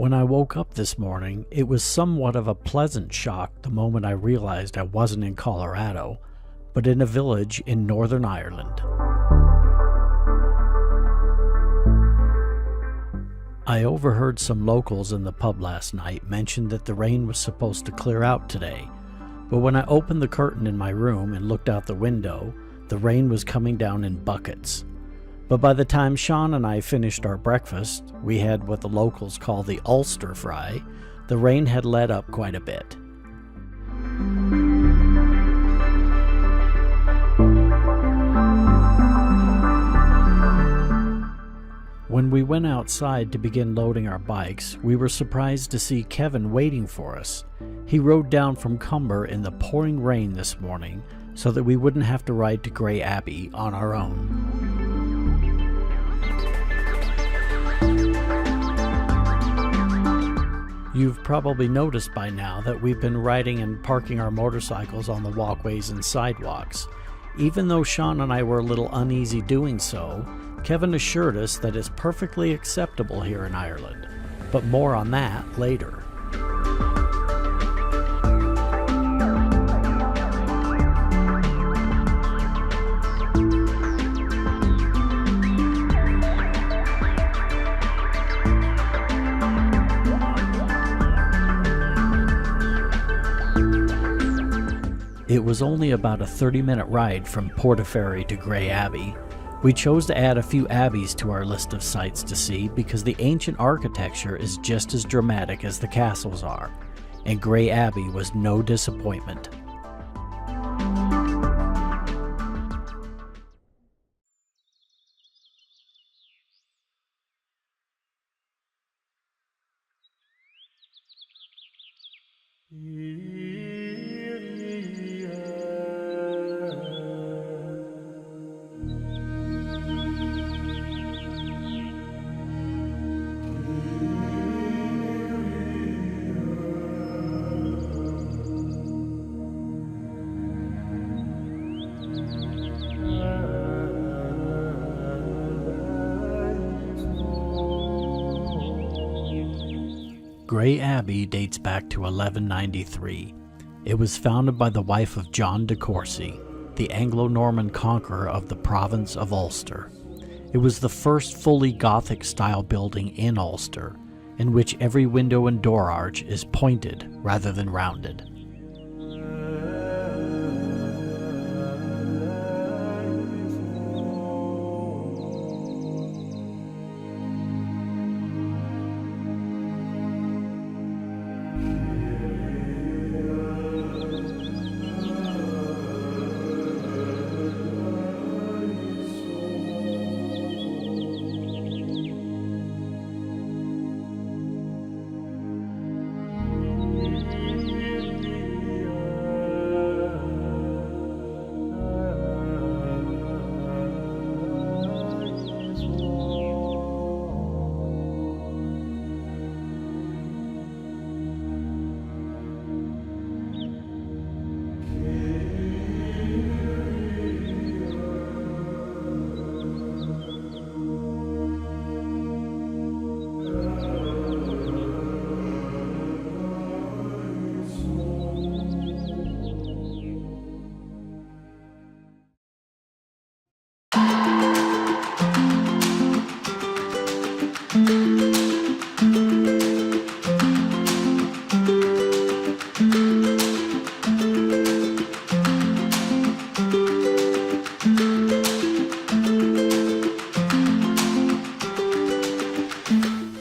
When I woke up this morning, it was somewhat of a pleasant shock the moment I realized I wasn't in Colorado, but in a village in Northern Ireland. I overheard some locals in the pub last night mention that the rain was supposed to clear out today, but when I opened the curtain in my room and looked out the window, the rain was coming down in buckets. But by the time Sean and I finished our breakfast, we had what the locals call the Ulster fry, the rain had let up quite a bit. When we went outside to begin loading our bikes, we were surprised to see Kevin waiting for us. He rode down from Cumber in the pouring rain this morning so that we wouldn't have to ride to Grey Abbey on our own. You've probably noticed by now that we've been riding and parking our motorcycles on the walkways and sidewalks. Even though Sean and I were a little uneasy doing so, Kevin assured us that it's perfectly acceptable here in Ireland, but more on that later. It was only about a 30-minute ride from Portaferry to Grey Abbey. We chose to add a few abbeys to our list of sights to see because the ancient architecture is just as dramatic as the castles are, and Grey Abbey was no disappointment. Grey Abbey dates back to 1193. It was founded by the wife of John de Courcy, the Anglo-Norman conqueror of the province of Ulster. It was the first fully Gothic-style building in Ulster, in which every window and door arch is pointed rather than rounded.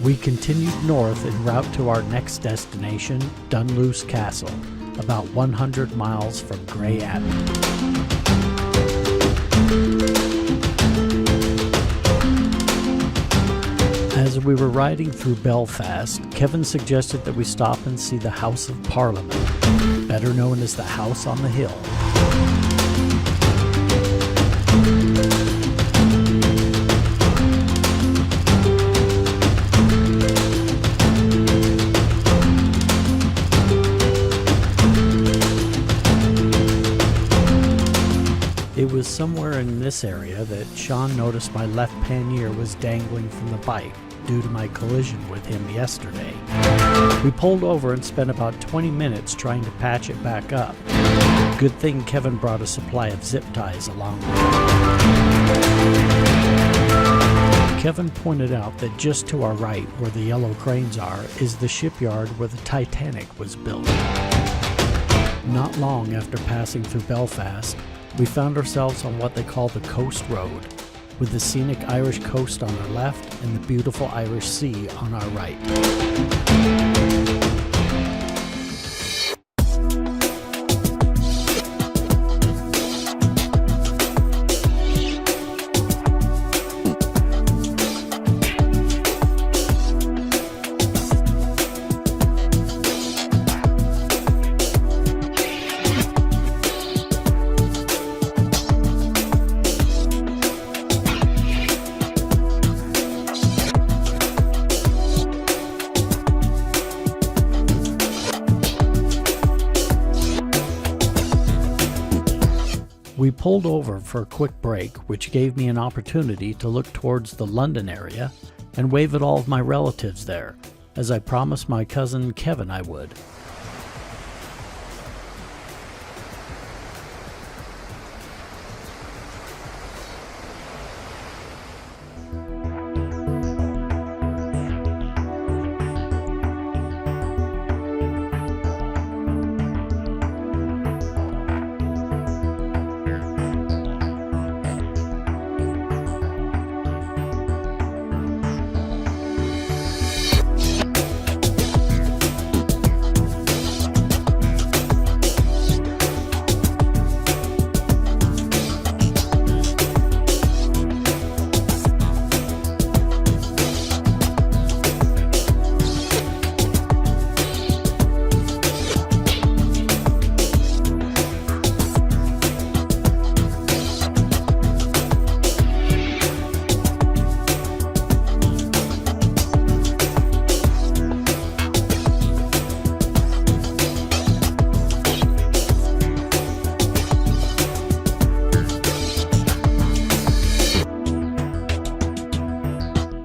We continued north en route to our next destination, Dunluce Castle, about 100 miles from Grey Abbey. As we were riding through Belfast, Kevin suggested that we stop and see the House of Parliament, better known as the House on the Hill. It was somewhere in this area that Sean noticed my left pannier was dangling from the bike, due to my collision with him yesterday. We pulled over and spent about 20 minutes trying to patch it back up. Good thing Kevin brought a supply of zip ties along with him. Kevin pointed out that just to our right, where the yellow cranes are, is the shipyard where the Titanic was built. Not long after passing through Belfast, we found ourselves on what they call the Coast Road, with the scenic Irish coast on our left and the beautiful Irish Sea on our right. We pulled over for a quick break, which gave me an opportunity to look towards the London area and wave at all of my relatives there, as I promised my cousin Kevin I would.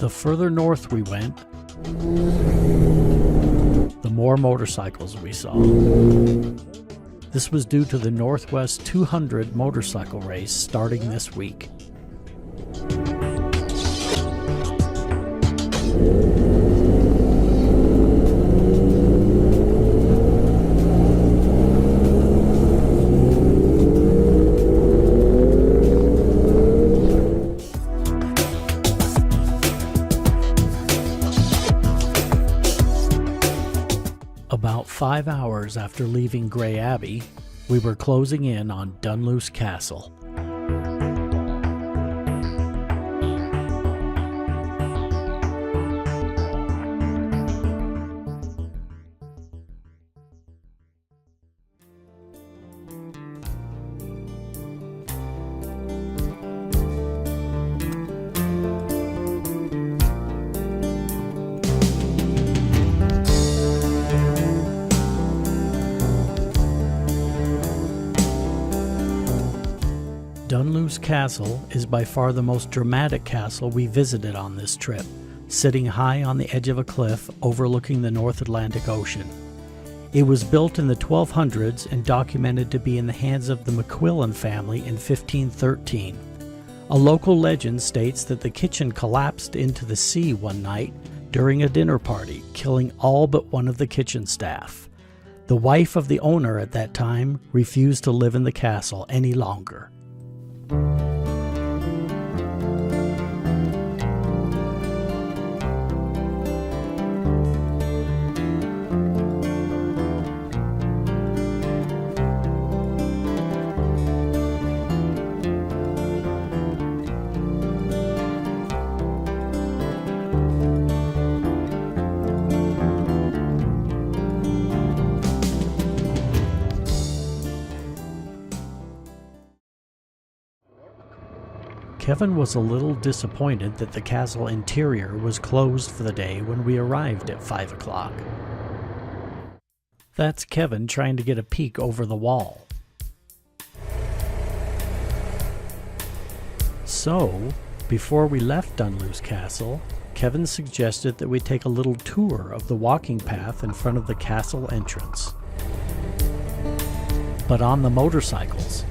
The further north we went, the more motorcycles we saw. This was due to the Northwest 200 motorcycle race starting this week. About 5 hours after leaving Grey Abbey, we were closing in on Dunluce Castle. Dunluce Castle is by far the most dramatic castle we visited on this trip, sitting high on the edge of a cliff overlooking the North Atlantic Ocean. It was built in the 1200s and documented to be in the hands of the McQuillan family in 1513. A local legend states that the kitchen collapsed into the sea one night during a dinner party, killing all but one of the kitchen staff. The wife of the owner at that time refused to live in the castle any longer. Kevin was a little disappointed that the castle interior was closed for the day when we arrived at 5 o'clock. That's Kevin trying to get a peek over the wall. So, Before we left Dunluce Castle, Kevin suggested that we take a little tour of the walking path in front of the castle entrance. But on the motorcycles.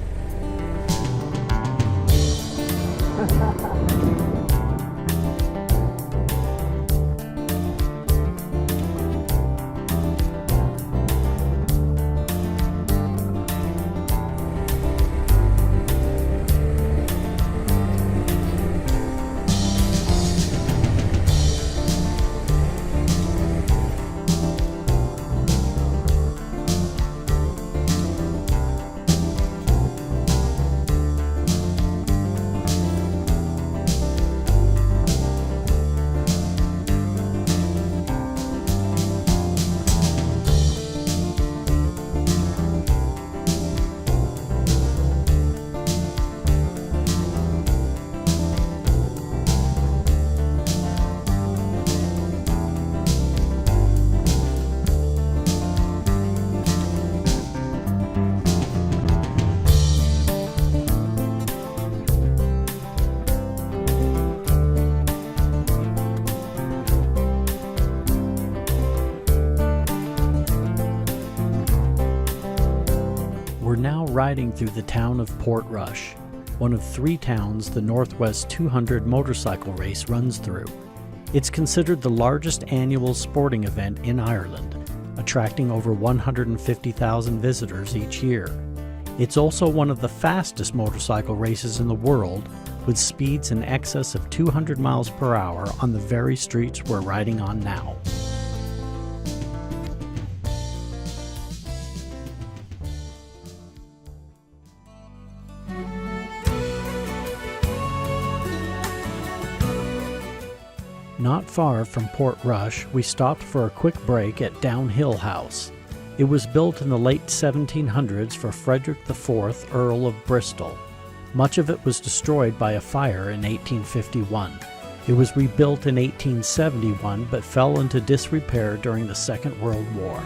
We're now riding through the town of Portrush, one of 3 towns the Northwest 200 motorcycle race runs through. It's considered the largest annual sporting event in Ireland, attracting over 150,000 visitors each year. It's also one of the fastest motorcycle races in the world, with speeds in excess of 200 miles per hour on the very streets we're riding on now. Not far from Portrush, we stopped for a quick break at Downhill House. It was built in the late 1700s for Frederick IV, Earl of Bristol. Much of it was destroyed by a fire in 1851. It was rebuilt in 1871 but fell into disrepair during the Second World War.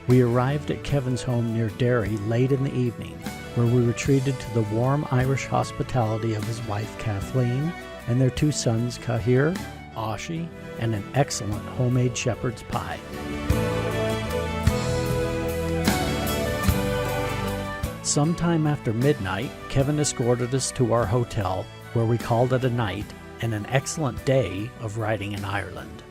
We arrived at Kevin's home near Derry late in the evening, where we were treated to the warm Irish hospitality of his wife Kathleen and their 2 sons Cahir, Oshie, and an excellent homemade shepherd's pie. Sometime after midnight, Kevin escorted us to our hotel, where we called it a night and an excellent day of riding in Ireland.